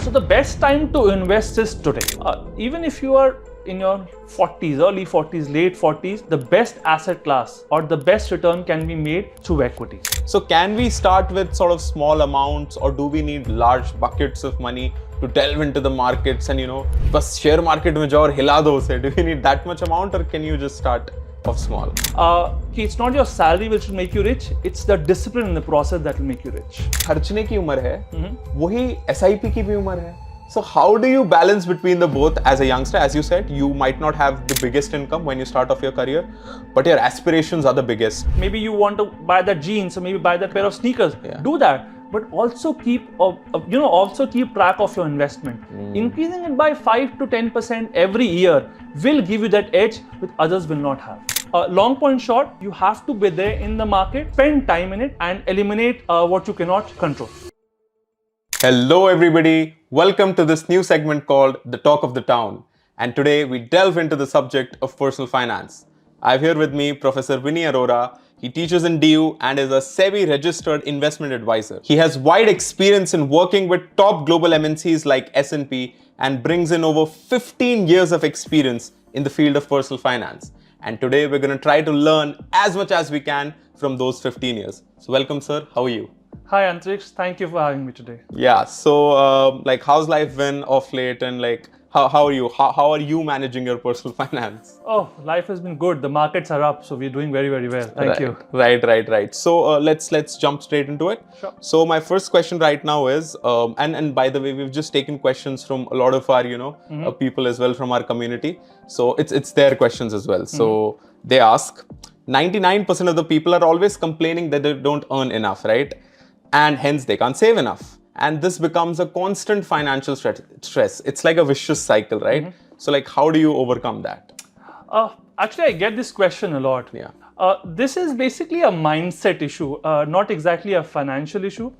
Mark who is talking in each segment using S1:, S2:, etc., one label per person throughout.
S1: So the best time to invest is today. Even if you are in your 40s, early 40s, late 40s, the best asset class or the best return can be made through equities.
S2: So can we start with sort of small amounts, or do we need large buckets of money to delve into the markets and bas share market mein jao aur hila do usse? Do we need that much amount, or can you just start off small?
S1: It's not your salary which will make you rich, it's the discipline in the process that will make you rich.
S2: खर्चने की उम्र है, वही SIP की भी उम्र है. So how do you balance between the both as a youngster? As you said, you might not have the biggest income when you start off your career, but your aspirations are the biggest.
S1: Maybe you want to buy that jeans, or maybe buy that pair of sneakers.
S2: Yeah.
S1: Do that, but also keep also keep track of your investment. Increasing it by 5 to 10% every year will give you that edge which others will not have. Long point short, you have to be there in the market, spend time in it, and eliminate what you cannot control.
S2: Hello everybody, welcome to this new segment called The Talk of the Town, and today we delve into the subject of personal finance. I have here with me Professor Vinny Arora. He teaches in DU and is a SEBI Registered Investment Adviser. He has wide experience in working with top global MNCs like S&P and brings in over 15 years of experience in the field of personal finance. And today we're going to try to learn as much as we can from those 15 years. So welcome sir, how are you?
S1: Hi Antrix, thank you for having me today.
S2: Yeah, so how's life been off late, and how are you? How are you managing your personal finance?
S1: Oh, life has been good. The markets are up, so we're doing very, very well. Thank you.
S2: Right. So let's jump straight into it.
S1: Sure.
S2: So my first question right now is, and by the way, we've just taken questions from a lot of our people as well from our community. So it's their questions as well. So they ask, 99% of the people are always complaining that they don't earn enough, right? And hence they can't save enough. And this becomes a constant financial stress. It's like a vicious cycle, right? So how do you overcome that?
S1: Actually, I get this question a lot.
S2: Yeah.
S1: This is basically a mindset issue, not exactly a financial issue.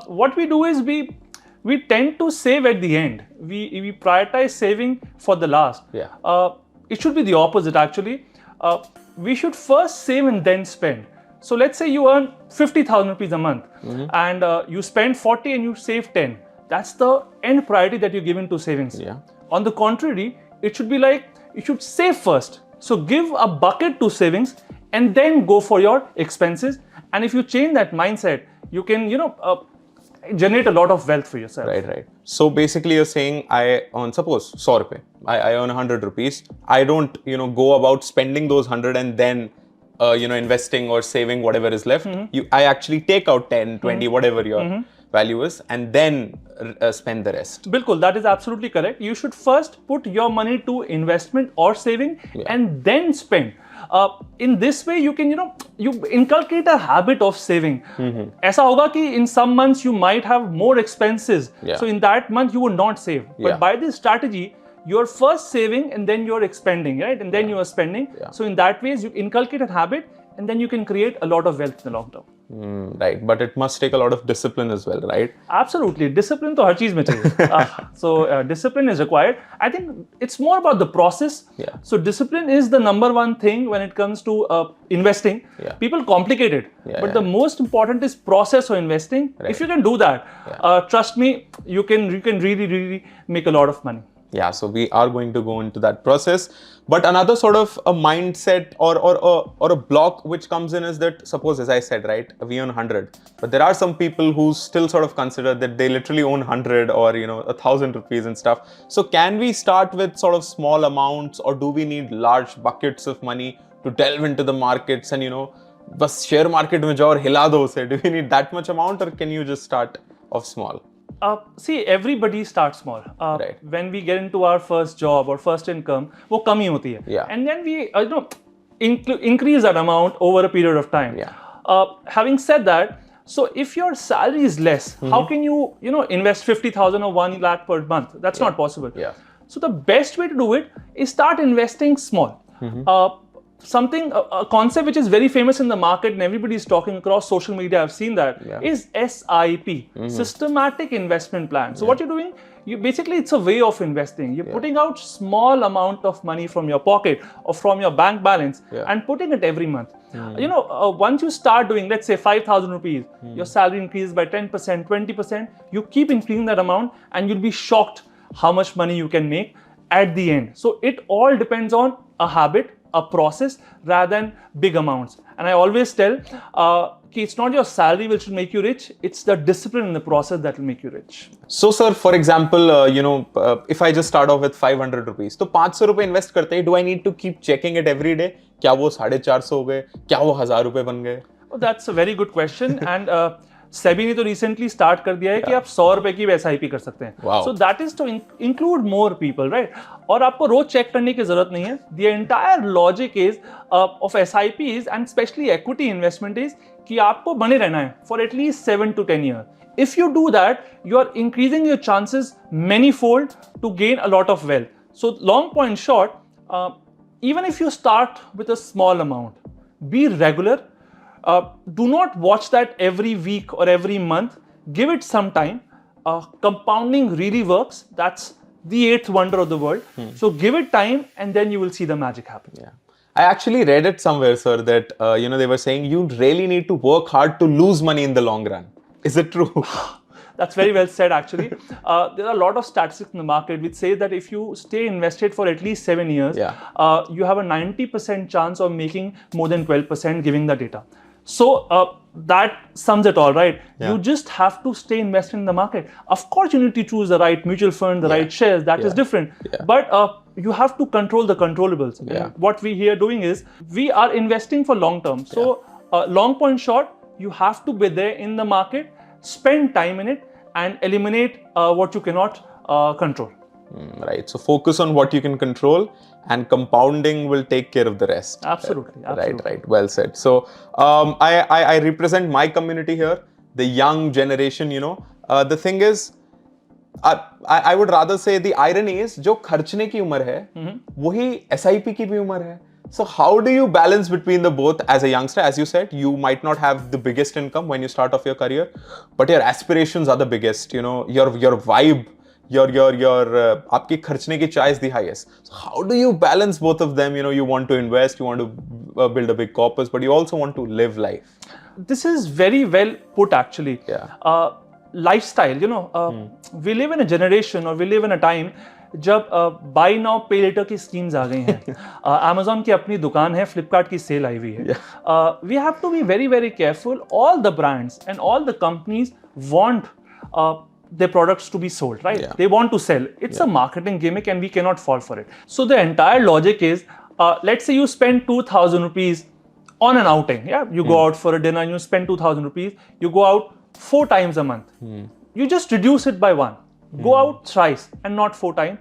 S1: What we do is we tend to save at the end. We prioritize saving for the last.
S2: Yeah.
S1: It should be the opposite actually. We should first save and then spend. So let's say you earn 50,000 rupees a month and you spend 40 and you save 10. That's the end priority that you're giving to savings.
S2: Yeah.
S1: On the contrary, it should be like you should save first. So give a bucket to savings and then go for your expenses. And if you change that mindset, you can, generate a lot of wealth for yourself.
S2: Right. So basically you're saying I earn, suppose 100 rupees. I earn 100 rupees. I don't, go about spending those 100 and then investing or saving whatever is left. I actually take out 10, 20, whatever your value is, and then spend the rest.
S1: Bilkul, that is absolutely correct. You should first put your money to investment or saving and then spend. In this way, you can, you inculcate a habit of saving. Aisa hoga ki in some months you might have more expenses.
S2: Yeah.
S1: So in that month you would not save. But by this strategy, you're first saving and then you're expending, right? And then you are spending. Yeah. So in that way, you inculcate a habit and then you can create a lot of wealth in the long term.
S2: Right, but it must take a lot of discipline as well, right?
S1: Absolutely. Discipline to har cheez mein chahiye. So discipline is required. I think it's more about the process.
S2: Yeah.
S1: So discipline is the number one thing when it comes to investing. Yeah. People complicate it, but the most important is process of investing. Right. If you can do that, trust me, you can really make a lot of money.
S2: Yeah, so we are going to go into that process. But another sort of a mindset or a block which comes in is that, suppose, as I said, right, we earn 100. But there are some people who still sort of consider that they literally own 100 or, 1,000 rupees and stuff. So can we start with sort of small amounts, or do we need large buckets of money to delve into the markets and, bas share market mein jao aur hila do usse? Do we need that much amount, or can you just start off small?
S1: See, everybody starts small.
S2: Right.
S1: When we get into our first job or first income, वो कम ही होती है.
S2: Yeah.
S1: And then we increase that amount over a period of time.
S2: Yeah.
S1: Having said that, so if your salary is less, how can you invest 50,000 or 1 lakh per month? That's not possible.
S2: Yeah.
S1: So the best way to do it is start investing small. a concept which is very famous in the market and everybody is talking across social media, I've seen that, is SIP, Systematic Investment Plan. So what you're doing, it's a way of investing. You're putting out small amount of money from your pocket or from your bank balance and putting it every month. Once you start doing, let's say 5,000 rupees, your salary increases by 10%, 20%, you keep increasing that amount and you'll be shocked how much money you can make at the end. So it all depends on a habit, a process, rather than big amounts. And I always tell, it's not your salary which will make you rich, it's the discipline in the process that will make you rich.
S2: So sir, for example, if I just start off with 500 rupees, तो 500 रुपए invest करते हैं, do I need to keep checking it every day? क्या वो 450 हो गए? क्या वो 1000 रुपए बन गए?
S1: Oh, that's a very good question. And SEBI ने तो recently start कर दिया है कि आप 100 रुपए की SIP कर सकते हैं.
S2: Wow.
S1: So that is to include more people, right? और आपको रोज चेक करने की जरूरत नहीं है. The entire logic is of SIPs and especially equity investment is कि आपको बने रहना है for at least 7 to 10 years. If you do that, you are increasing your chances many-fold to gain a lot of wealth. So long point short, even if you start with a small amount, be regular. Do not watch that every week or every month. Give it some time. Compounding really works. That's the 8th wonder of the world. So give it time and then you will see the magic happen.
S2: Yeah. I actually read it somewhere, sir, that they were saying you really need to work hard to lose money in the long run. Is it true?
S1: That's very well said, actually. There are a lot of statistics in the market which say that if you stay invested for at least 7 years, you have a 90% chance of making more than 12% giving the data. So that sums it all, right? Yeah. You just have to stay invested in the market. Of course, you need to choose the right mutual fund, the right shares. That is different. Yeah. But you have to control the controllables. And what we here doing is we are investing for long term. So long point short, you have to be there in the market, spend time in it, and eliminate what you cannot control.
S2: Right. So focus on what you can control, and compounding will take care of the rest.
S1: Absolutely.
S2: Right. Well said. So I represent my community here, the young generation. The thing is, I would rather say the irony is, जो खर्चने की उम्र है, वही SIP की भी उम्र है. So how do you balance between the both as a youngster? As you said, you might not have the biggest income when you start off your career, but your aspirations are the biggest. Your vibe. Your आपकी खर्चने की चाह is the highest. So how do you balance both of them? You want to invest, you want to build a big corpus, but you also want to live life.
S1: This is very well put, actually.
S2: Yeah.
S1: Lifestyle, we live in a generation or we live in a time जब buy now pay later की schemes आ गई हैं. Amazon की अपनी दुकान है, Flipkart की cell आई हुई है. We have to be very, very careful. All the brands and all the companies want their products to be sold, right? Yeah. They want to sell. It's a marketing gimmick and we cannot fall for it. So the entire logic is, let's say you spend 2,000 rupees on an outing. Yeah, you go out for a dinner and you spend 2,000 rupees. You go out 4 times a month. You just reduce it by 1. Go out thrice and not 4 times.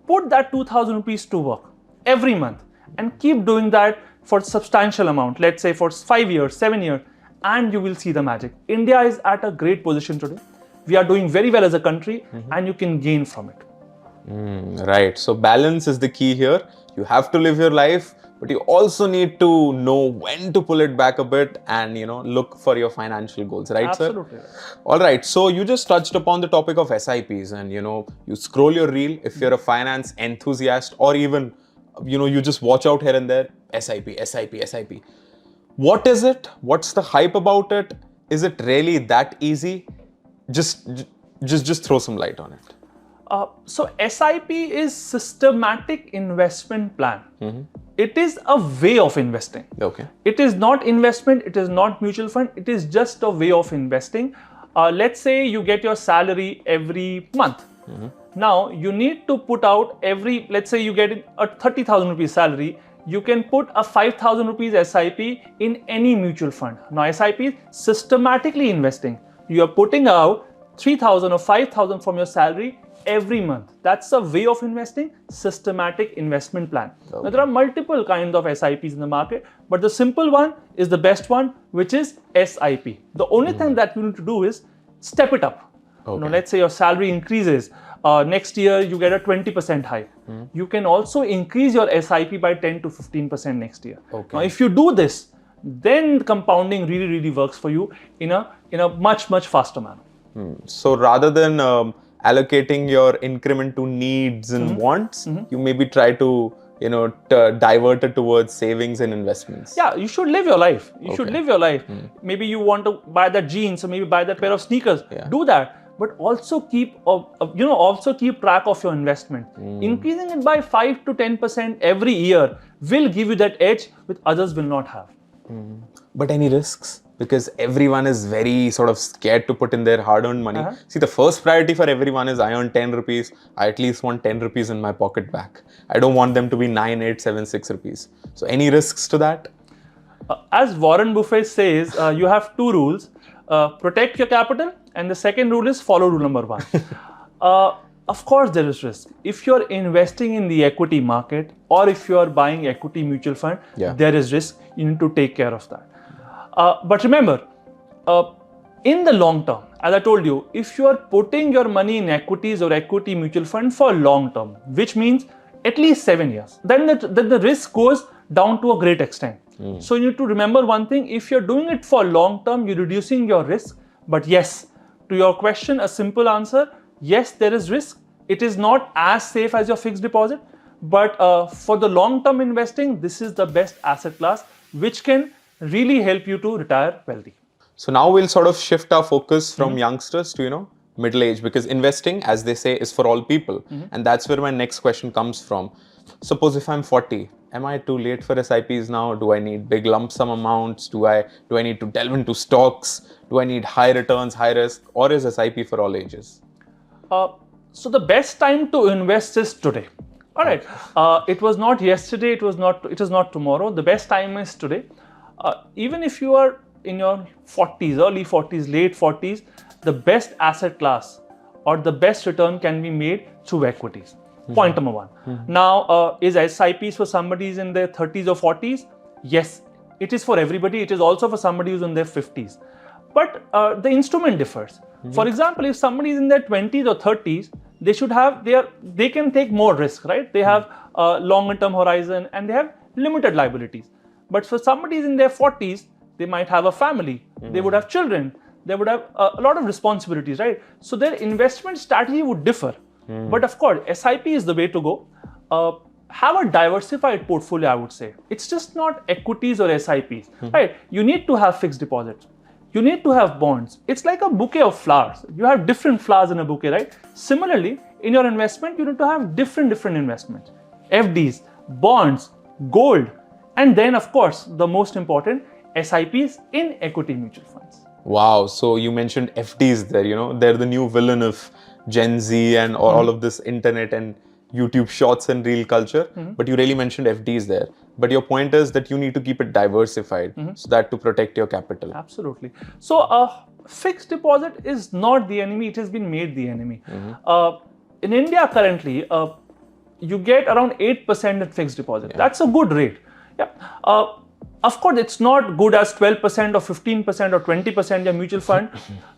S1: Put that 2,000 rupees to work every month and keep doing that for substantial amount. Let's say for 5 years, 7 years, and you will see the magic. India is at a great position today. We are doing very well as a country and you can gain from it.
S2: Right. So balance is the key here. You have to live your life, but you also need to know when to pull it back a bit and, look for your financial goals. Right,
S1: Absolutely.
S2: Sir? All right. So you just touched upon the topic of SIPs and, you scroll your reel if you're a finance enthusiast or even, you just watch out here and there, SIP. What is it? What's the hype about it? Is it really that easy? Just throw some light on it.
S1: So SIP is systematic investment plan. It is a way of investing.
S2: Okay.
S1: It is not investment. It is not mutual fund. It is just a way of investing. Let's say you get your salary every month. Now you need to put out let's say you get a 30,000 rupees salary. You can put a 5,000 rupees SIP in any mutual fund. Now SIP is systematically investing. You are putting out 3,000 or 5,000 from your salary every month. That's a way of investing, systematic investment plan. Okay. Now there are multiple kinds of SIPs in the market, but the simple one is the best one, which is SIP. The only thing that you need to do is step it up.
S2: Okay.
S1: Let's say your salary increases. Next year you get a 20% hike. You can also increase your SIP by 10 to 15% next year.
S2: Okay.
S1: Now, if you do this, then compounding really works for you in a much faster manner.
S2: So rather than allocating your increment to needs and wants, you maybe try to divert it towards savings and investments.
S1: Yeah, you should live your life. You should
S2: Okay.
S1: live your life. Maybe you want to buy that jeans, or maybe buy that pair of sneakers.
S2: Yeah.
S1: Do that, but also keep track of your investment. Increasing it by 5 to 10% every year will give you that edge which others will not have.
S2: But any risks? Because everyone is very sort of scared to put in their hard-earned money. See, the first priority for everyone is I earn 10 rupees. I at least want 10 rupees in my pocket back. I don't want them to be 9, 8, 7, 6 rupees. So any risks to that?
S1: As Warren Buffett says, you have two rules. Protect your capital, and the second rule is follow rule number 1. Of course, there is risk. If you're investing in the equity market, or if you're buying equity mutual fund, there is risk. You need to take care of that. But remember, in the long term, as I told you, if you are putting your money in equities or equity mutual fund for long term, which means at least 7 years, then the risk goes down to a great extent. So you need to remember one thing: if you're doing it for long term, you're reducing your risk. But yes, to your question, a simple answer: yes, there is risk. It is not as safe as your fixed deposit, but for the long term investing, this is the best asset class which can really help you to retire wealthy.
S2: So now we'll sort of shift our focus from youngsters to middle age, because investing, as they say, is for all people. And that's where my next question comes from. Suppose if I'm 40, am I too late for SIPs now? Do I need big lump sum amounts? Do I need to delve into stocks? Do I need high returns, high risk? Or is SIP for all ages?
S1: So the best time to invest is today. All right. It was not yesterday. It is not tomorrow. The best time is today. Even if you are in your 40s, early 40s, late 40s, the best asset class or the best return can be made through equities. Point number 1. Now, is SIPs for somebody who's in their 30s or 40s? Yes, it is for everybody. It is also for somebody who's in their 50s. But the instrument differs. For example, if somebody is in their 20s or 30s, they should have they can take more risk, right? They have a longer term horizon and they have limited liabilities. But for somebody in their 40s, they might have a family, they would have children, they would have a lot of responsibilities, right? So their investment strategy would differ. But of course, SIP is the way to go. Have a diversified portfolio, I would say. It's just not equities or SIPs, right? You need to have fixed deposits. You need to have bonds. It's like a bouquet of flowers. You have different flowers in a bouquet, right? Similarly, in your investment, you need to have different investments. FDs, bonds, gold, and then, of course, the most important, SIPs in equity mutual funds.
S2: Wow. So you mentioned FDs there, they're the new villain of Gen Z and all of this internet and YouTube shorts and reel culture. But you really mentioned FDs there. But your point is that you need to keep it diversified so that to protect your capital.
S1: Absolutely. So fixed deposit is not the enemy. It has been made the enemy. In India currently, you get around 8% in fixed deposit. That's a good rate. Of course, it's not good as 12% or 15% or 20% your mutual fund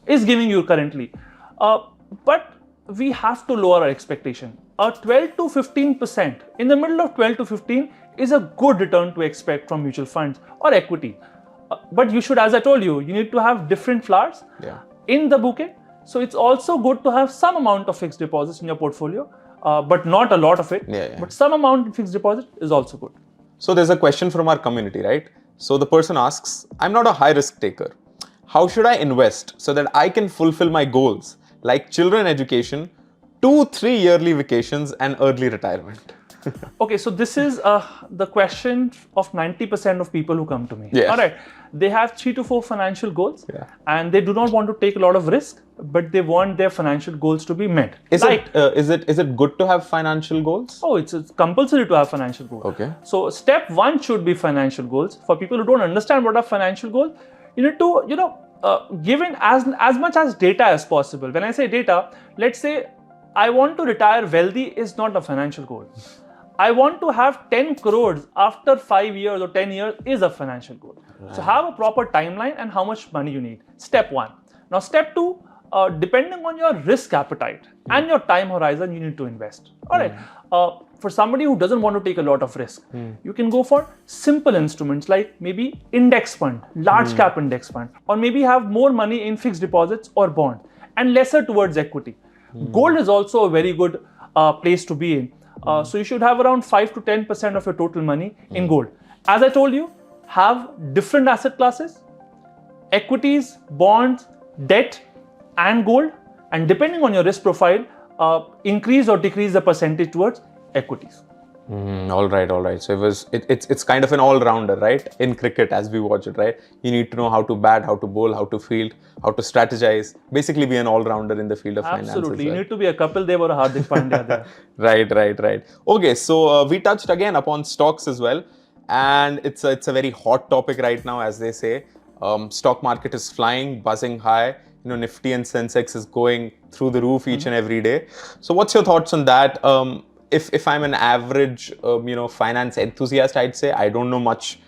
S1: is giving you currently. But we have to lower our expectation. 12 to 15%, in the middle of 12 to 15 is a good return to expect from mutual funds or equity. But you should, as I told you, you need to have different flowers in the bouquet. So it's also good to have some amount of fixed deposits in your portfolio, but not a lot of it. But some amount of fixed deposit is also good.
S2: So there's a question from our community, right? So the person asks, I'm not a high risk taker. How should I invest so that I can fulfill my goals like children education, 2-3 yearly vacations and early retirement?
S1: Okay, so this is the question of 90% of people who come to me.
S2: Yeah.
S1: All right. They have 3 to 4 financial goals and they do not want to take a lot of risk, but they want their financial goals to be met.
S2: Is it good to have financial goals?
S1: Oh, it's compulsory to have financial goals.
S2: Okay.
S1: So step 1 should be financial goals. For people who don't understand what are financial goals, you need to, give in as much as data as possible. When I say data, let's say I want to retire wealthy is not a financial goal. I want to have 10 crores after 5 years or 10 years is a financial goal. Right. So have a proper timeline and how much money you need. Step 1. Now step 2, depending on your risk appetite and your time horizon, you need to invest. All right. For somebody who doesn't want to take a lot of risk, you can go for simple instruments like maybe index fund, large cap index fund, or maybe have more money in fixed deposits or bond and lesser towards equity. Gold is also a very good place to be in. So you should have around 5 to 10% of your total money in gold. As I told you, have different asset classes, equities, bonds, debt, and gold, and depending on your risk profile, increase or decrease the percentage towards equities.
S2: All right. So it's kind of an all-rounder, right? In cricket, as we watch it, right? You need to know how to bat, how to bowl, how to field, how to strategize. Basically, be an all-rounder in the field of finance.
S1: Absolutely, you need to be a Kapil Dev or a Hardik Pandya there.
S2: Right. Okay, so we touched again upon stocks as well, and it's a very hot topic right now, as they say. Stock market is flying, buzzing high. Nifty and Sensex is going through the roof each and every day. So what's your thoughts on that? If I'm an average, finance enthusiast, I'd say I don't know much,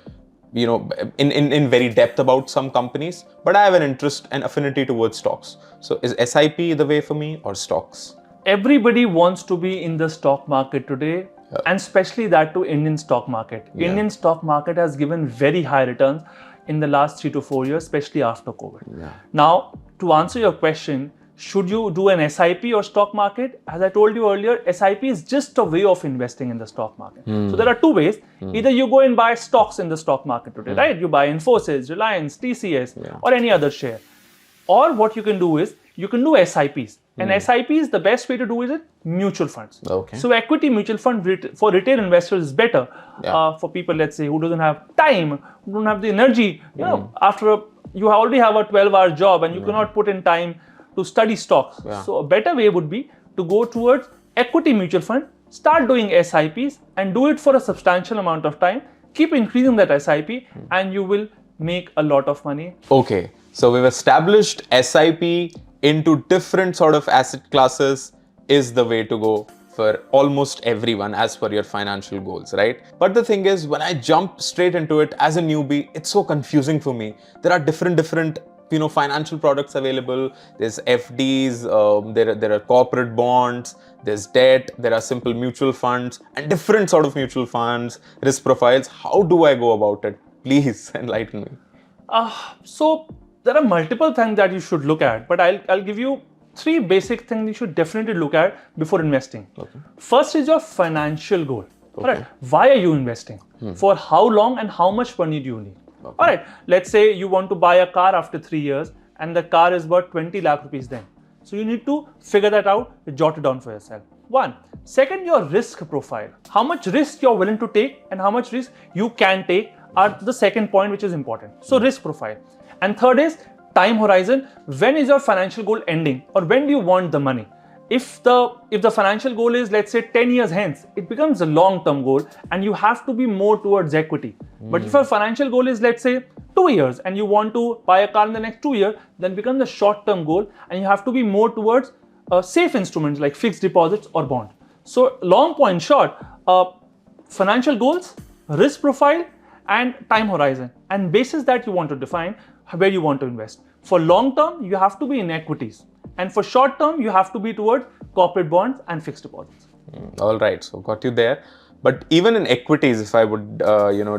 S2: in very depth about some companies, but I have an interest and affinity towards stocks. So is SIP the way for me or stocks?
S1: Everybody wants to be in the stock market today, and especially that to Indian stock market. Indian stock market has given very high returns in the last 3 to 4 years, especially after COVID. Now, to answer your question, should you do an SIP or stock market? As I told you earlier, SIP is just a way of investing in the stock market. So there are two ways. Either you go and buy stocks in the stock market today, right? You buy Infosys, Reliance, TCS, or any other share. Or what you can do is, you can do SIPs. And SIPs, the best way to do is it mutual funds.
S2: Okay.
S1: So equity mutual fund for retail investors is better. For people, let's say, who doesn't have time, who don't have the energy, after you already have a 12-hour job and you cannot put in time to study stocks. So a better way would be to go towards equity mutual fund, start doing SIPs and do it for a substantial amount of time. Keep increasing that SIP and you will make a lot of money.
S2: Okay, so we've established SIP into different sort of asset classes is the way to go for almost everyone as per your financial goals, right? But the thing is, when I jump straight into it as a newbie, it's so confusing for me. There are different financial products available. There's FDs, there are corporate bonds, there's debt, there are simple mutual funds and different sort of mutual funds, risk profiles. How do I go about it? Please enlighten me.
S1: So there are multiple things that you should look at, but I'll give you 3 basic things you should definitely look at before investing. First is your financial goal. Alright, why are you investing? For how long and how much money do you need? Alright, let's say you want to buy a car after 3 years and the car is worth 20 lakh rupees then. So you need to figure that out, jot it down for yourself. One. Second, your risk profile. How much risk you're willing to take and how much risk you can take are the second point which is important. So risk profile. And third is time horizon. When is your financial goal ending or when do you want the money? If the financial goal is, let's say, 10 years hence, it becomes a long-term goal and you have to be more towards equity. But if your financial goal is, let's say, 2 years and you want to buy a car in the next 2 years, then it becomes a short-term goal and you have to be more towards safe instruments like fixed deposits or bond. So long point short, financial goals, risk profile and time horizon. And basis that you want to define where you want to invest. For long term, you have to be in equities. And for short term, you have to be towards corporate bonds and fixed deposits.
S2: All right, so got you there. But even in equities, if I would,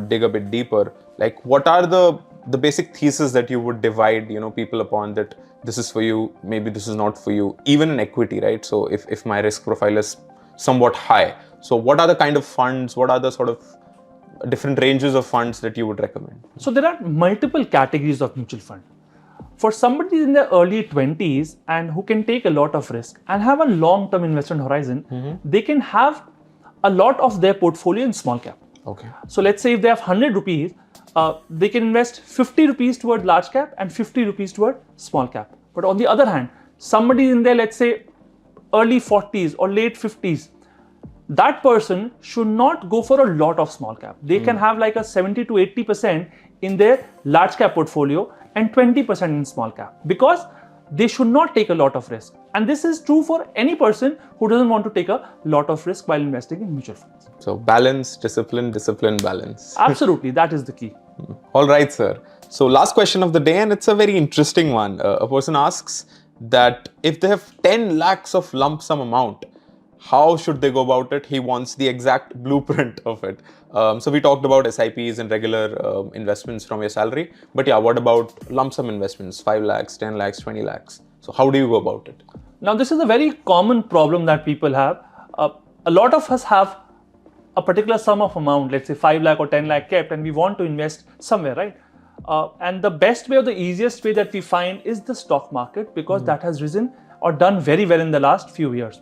S2: dig a bit deeper, like what are the basic thesis that you would divide, people upon that this is for you, maybe this is not for you, even in equity, right? So if my risk profile is somewhat high, so what are the kind of funds, what are the sort of different ranges of funds that you would recommend?
S1: So there are multiple categories of mutual fund. For somebody in their early 20s and who can take a lot of risk and have a long-term investment horizon, they can have a lot of their portfolio in small cap.
S2: Okay.
S1: So let's say if they have 100 rupees, they can invest 50 rupees toward large cap and 50 rupees toward small cap. But on the other hand, somebody in their, let's say, early 40s or late 50s, that person should not go for a lot of small cap. They can have like a 70 to 80% in their large cap portfolio and 20% in small cap because they should not take a lot of risk. And this is true for any person who doesn't want to take a lot of risk while investing in mutual funds.
S2: So balance, discipline, balance.
S1: Absolutely, that is the key.
S2: All right, sir. So last question of the day, and it's a very interesting one. A person asks that if they have 10 lakhs of lump sum amount, how should they go about it? He wants the exact blueprint of it. So we talked about SIPs and regular investments from your salary. But yeah, what about lump sum investments? 5 lakhs, 10 lakhs, 20 lakhs. So how do you go about it?
S1: Now, this is a very common problem that people have. A lot of us have a particular sum of amount, let's say 5 lakh or 10 lakh kept, and we want to invest somewhere, right? And the best way or the easiest way that we find is the stock market, because that has risen or done very well in the last few years.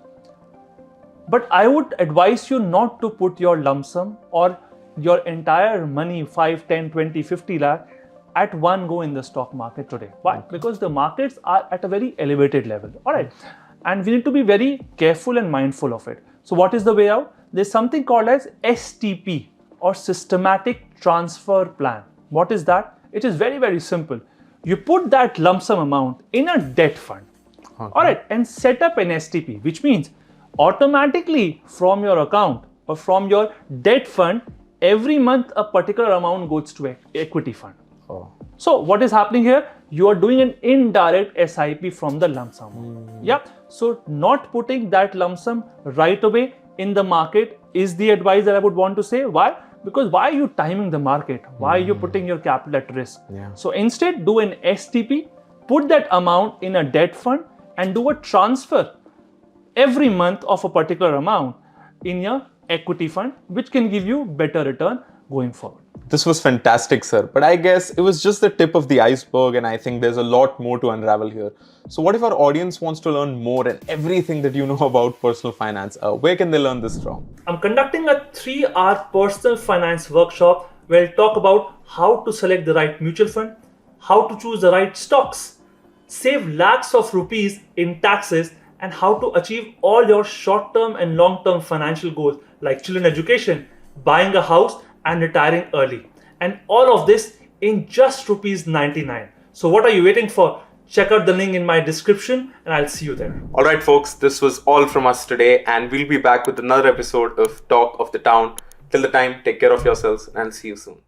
S1: But I would advise you not to put your lump sum or your entire money, 5, 10, 20, 50 lakh, at one go in the stock market today. Why? Because the markets are at a very elevated level. All right. And we need to be very careful and mindful of it. So what is the way out? There's something called as STP, or systematic transfer plan. What is that? It is very, very simple. You put that lump sum amount in a debt fund. Okay. All right. And set up an STP, which means automatically from your account or from your debt fund, every month a particular amount goes to equity fund.
S2: Oh.
S1: So what is happening here? You are doing an indirect SIP from the lump sum. Yeah. So not putting that lump sum right away in the market is the advice that I would want to say. Why? Because why are you timing the market? Why are you putting your capital at risk?
S2: Yeah.
S1: So instead, do an STP, put that amount in a debt fund, and do a transfer every month of a particular amount in your equity fund, which can give you better return going forward.
S2: This was fantastic, sir. But I guess it was just the tip of the iceberg, and I think there's a lot more to unravel here. So what if our audience wants to learn more and everything that you know about personal finance? Where can they learn this from?
S1: I'm conducting a 3-hour personal finance workshop where I'll talk about how to select the right mutual fund, how to choose the right stocks, save lakhs of rupees in taxes, and how to achieve all your short-term and long-term financial goals like children education, buying a house, and retiring early. And all of this in just rupees 99. So what are you waiting for? Check out the link in my description and I'll see you there.
S2: All right, folks, this was all from us today, and we'll be back with another episode of Talk of the Town. Till the time, take care of yourselves and see you soon.